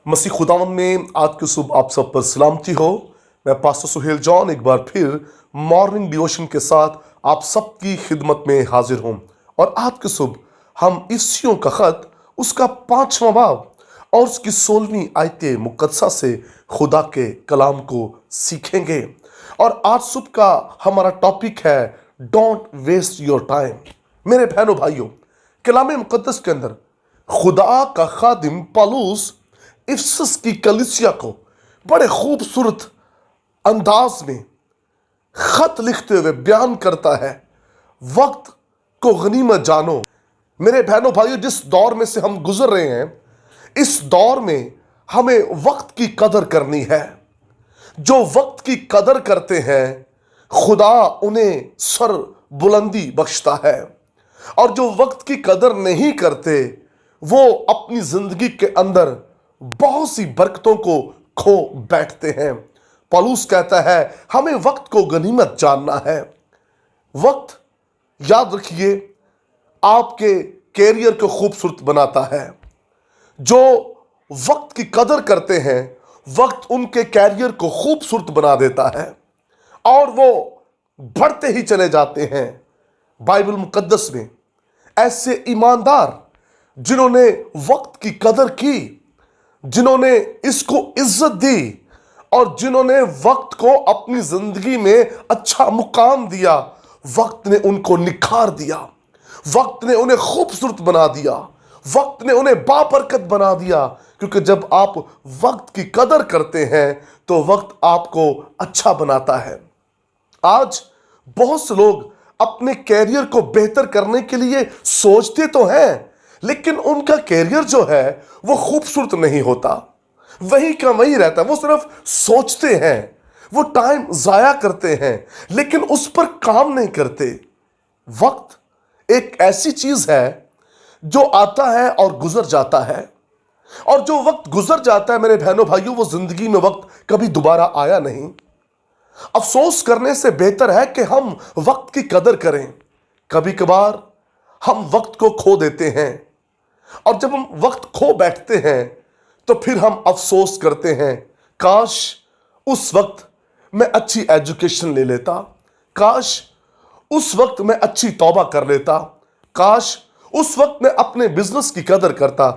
मसीह खुदावन में आज की सुबह आप सब पर सलामती हो। मैं पास्टर सुहेल जॉन एक बार फिर मॉर्निंग डिवोशन के साथ आप सबकी खिदमत में हाजिर हूँ। और आज की सुबह हम इफ्सियों का खत उसका 5वां बाब और उसकी 16वीं आयते मुकद्दसा से खुदा के कलाम को सीखेंगे। और आज सुबह का हमारा टॉपिक है डोंट वेस्ट योर टाइम। मेरे बहनों भाइयों, कलाम मुकद्दस के अंदर खुदा का खादिम पौलुस इफिसस की कलीसिया को बड़े खूबसूरत अंदाज में खत लिखते हुए बयान करता है, वक्त को गनीमत जानो। मेरे बहनों भाइयों, जिस दौर में से हम गुजर रहे हैं, इस दौर में हमें वक्त की कदर करनी है। जो वक्त की कदर करते हैं खुदा उन्हें सर बुलंदी बख्शता है, और जो वक्त की कदर नहीं करते वो अपनी जिंदगी के अंदर बहुत सी बरकतों को खो बैठते हैं। पौलुस कहता है हमें वक्त को गनीमत जानना है। वक्त, याद रखिए, आपके कैरियर को खूबसूरत बनाता है। जो वक्त की कदर करते हैं वक्त उनके कैरियर को खूबसूरत बना देता है और वो बढ़ते ही चले जाते हैं। बाइबल मुकद्दस में ऐसे ईमानदार जिन्होंने वक्त की कदर की, जिन्होंने इसको इज्जत दी और जिन्होंने वक्त को अपनी जिंदगी में अच्छा मुकाम दिया, वक्त ने उनको निखार दिया, वक्त ने उन्हें खूबसूरत बना दिया, वक्त ने उन्हें बाबरकत बना दिया। क्योंकि जब आप वक्त की कदर करते हैं तो वक्त आपको अच्छा बनाता है। आज बहुत से लोग अपने कैरियर को बेहतर करने के लिए सोचते तो हैं, लेकिन उनका कैरियर जो है वो खूबसूरत नहीं होता, वही का वही रहता है। वो सिर्फ सोचते हैं, वो टाइम जाया करते हैं, लेकिन उस पर काम नहीं करते। वक्त एक ऐसी चीज है जो आता है और गुजर जाता है, और जो वक्त गुजर जाता है मेरे बहनों भाइयों, वो जिंदगी में वक्त कभी दोबारा आया नहीं। अफसोस करने से बेहतर है कि हम वक्त की कदर करें। कभी कभार हम वक्त को खो देते हैं, और जब हम वक्त खो बैठते हैं तो फिर हम अफसोस करते हैं, काश उस वक्त मैं अच्छी एजुकेशन ले लेता, काश उस वक्त मैं अच्छी तौबा कर लेता, काश उस वक्त मैं अपने बिजनेस की कदर करता,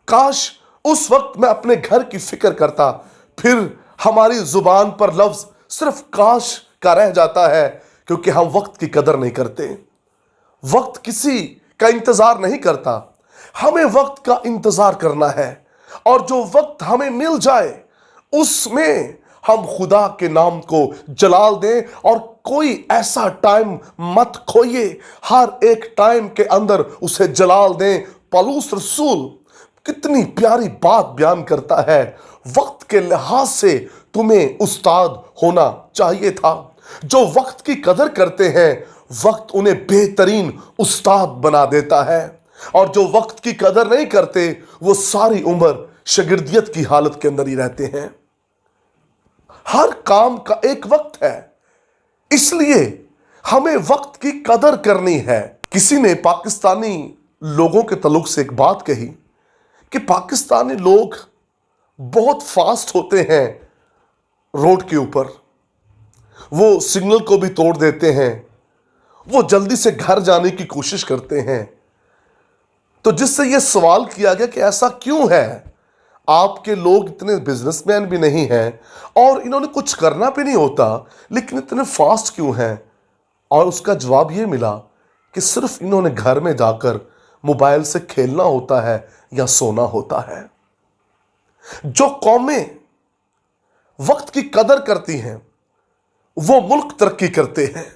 काश उस वक्त मैं अपने घर की फिक्र करता। फिर हमारी जुबान पर लफ्ज सिर्फ काश का रह जाता है, क्योंकि हम वक्त की कदर नहीं करते। वक्त किसी का इंतजार नहीं करता, हमें वक्त का इंतजार करना है। और जो वक्त हमें मिल जाए उसमें हम खुदा के नाम को जलाल दें, और कोई ऐसा टाइम मत खोइए, हर एक टाइम के अंदर उसे जलाल दें। पौलुस रसूल कितनी प्यारी बात बयान करता है, वक्त के लिहाज से तुम्हें उस्ताद होना चाहिए था। जो वक्त की कदर करते हैं वक्त उन्हें बेहतरीन उस्ताद बना देता है, और जो वक्त की कदर नहीं करते वो सारी उम्र शागिर्दियत की हालत के अंदर ही रहते हैं। हर काम का एक वक्त है, इसलिए हमें वक्त की कदर करनी है। किसी ने पाकिस्तानी लोगों के तल्लुक से एक बात कही कि पाकिस्तानी लोग बहुत फास्ट होते हैं रोड के ऊपर, वो सिग्नल को भी तोड़ देते हैं, वो जल्दी से घर जाने की कोशिश करते हैं। तो जिससे यह सवाल किया गया कि ऐसा क्यों है, आपके लोग इतने बिजनेसमैन भी नहीं हैं और इन्होंने कुछ करना भी नहीं होता, लेकिन इतने फास्ट क्यों हैं? और उसका जवाब ये मिला कि सिर्फ इन्होंने घर में जाकर मोबाइल से खेलना होता है या सोना होता है। जो कौमें वक्त की कदर करती हैं वो मुल्क तरक्की करते हैं,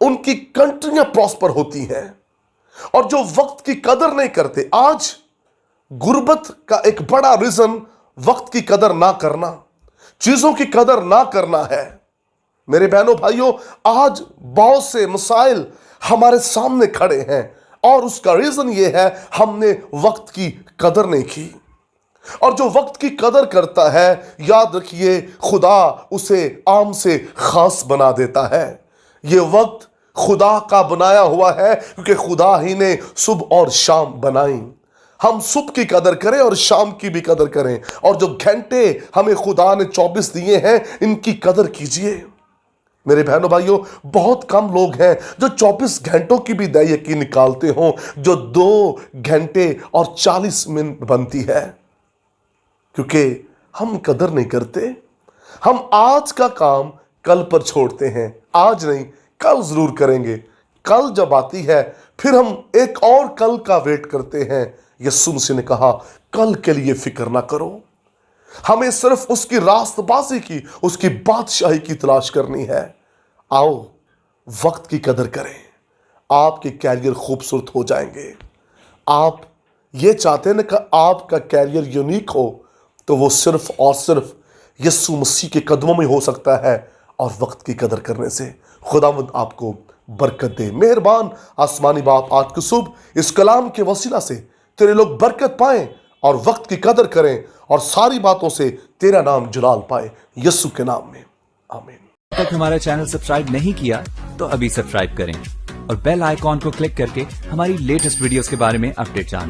उनकी कंट्रियां प्रॉस्पर होती हैं। और जो वक्त की कदर नहीं करते, आज गुर्बत का एक बड़ा रीजन वक्त की कदर ना करना, चीजों की कदर ना करना है। मेरे बहनों भाइयों, आज बहुत से मसाइल हमारे सामने खड़े हैं, और उसका रीजन यह है हमने वक्त की कदर नहीं की। और जो वक्त की कदर करता है, याद रखिए, खुदा उसे आम से खास बना देता है। यह वक्त खुदा का बनाया हुआ है, क्योंकि खुदा ही ने सुबह और शाम बनाई। हम सुबह की कदर करें और शाम की भी कदर करें, और जो घंटे हमें खुदा ने 24 दिए हैं इनकी कदर कीजिए। मेरे बहनों भाइयों, बहुत कम लोग हैं जो 24 घंटों की भी दायिकी निकालते हों जो 2 घंटे और 40 मिनट बनती है, क्योंकि हम कदर नहीं करते। हम आज का काम कल पर छोड़ते हैं। आज नहीं, कल जरूर करेंगे। कल जब आती है फिर हम एक और कल का वेट करते हैं। यीशु मसीह ने कहा, कल के लिए फिक्र ना करो। हमें सिर्फ उसकी रास्तबाजी की, उसकी बादशाही की तलाश करनी है। आओ वक्त की कदर करें, आपके कैरियर खूबसूरत हो जाएंगे। आप ये चाहते हैं ना कि आपका कैरियर यूनिक हो, तो वो सिर्फ और सिर्फ यीशु मसीह के कदमों में हो सकता है, और वक्त की कदर करने से। खुदावंद आपको बरकत दे। मेहरबान आसमानी बाप, आज की सुबह इस कलाम के वसीला से तेरे लोग बरकत पाएं और वक्त की कदर करें और सारी बातों से तेरा नाम जलाल पाए, यीशु के नाम में, आमीन। तक हमारा चैनल सब्सक्राइब नहीं किया तो अभी सब्सक्राइब करें और बेल आइकॉन को क्लिक करके हमारी लेटेस्ट वीडियोस के बारे में अपडेट जानें।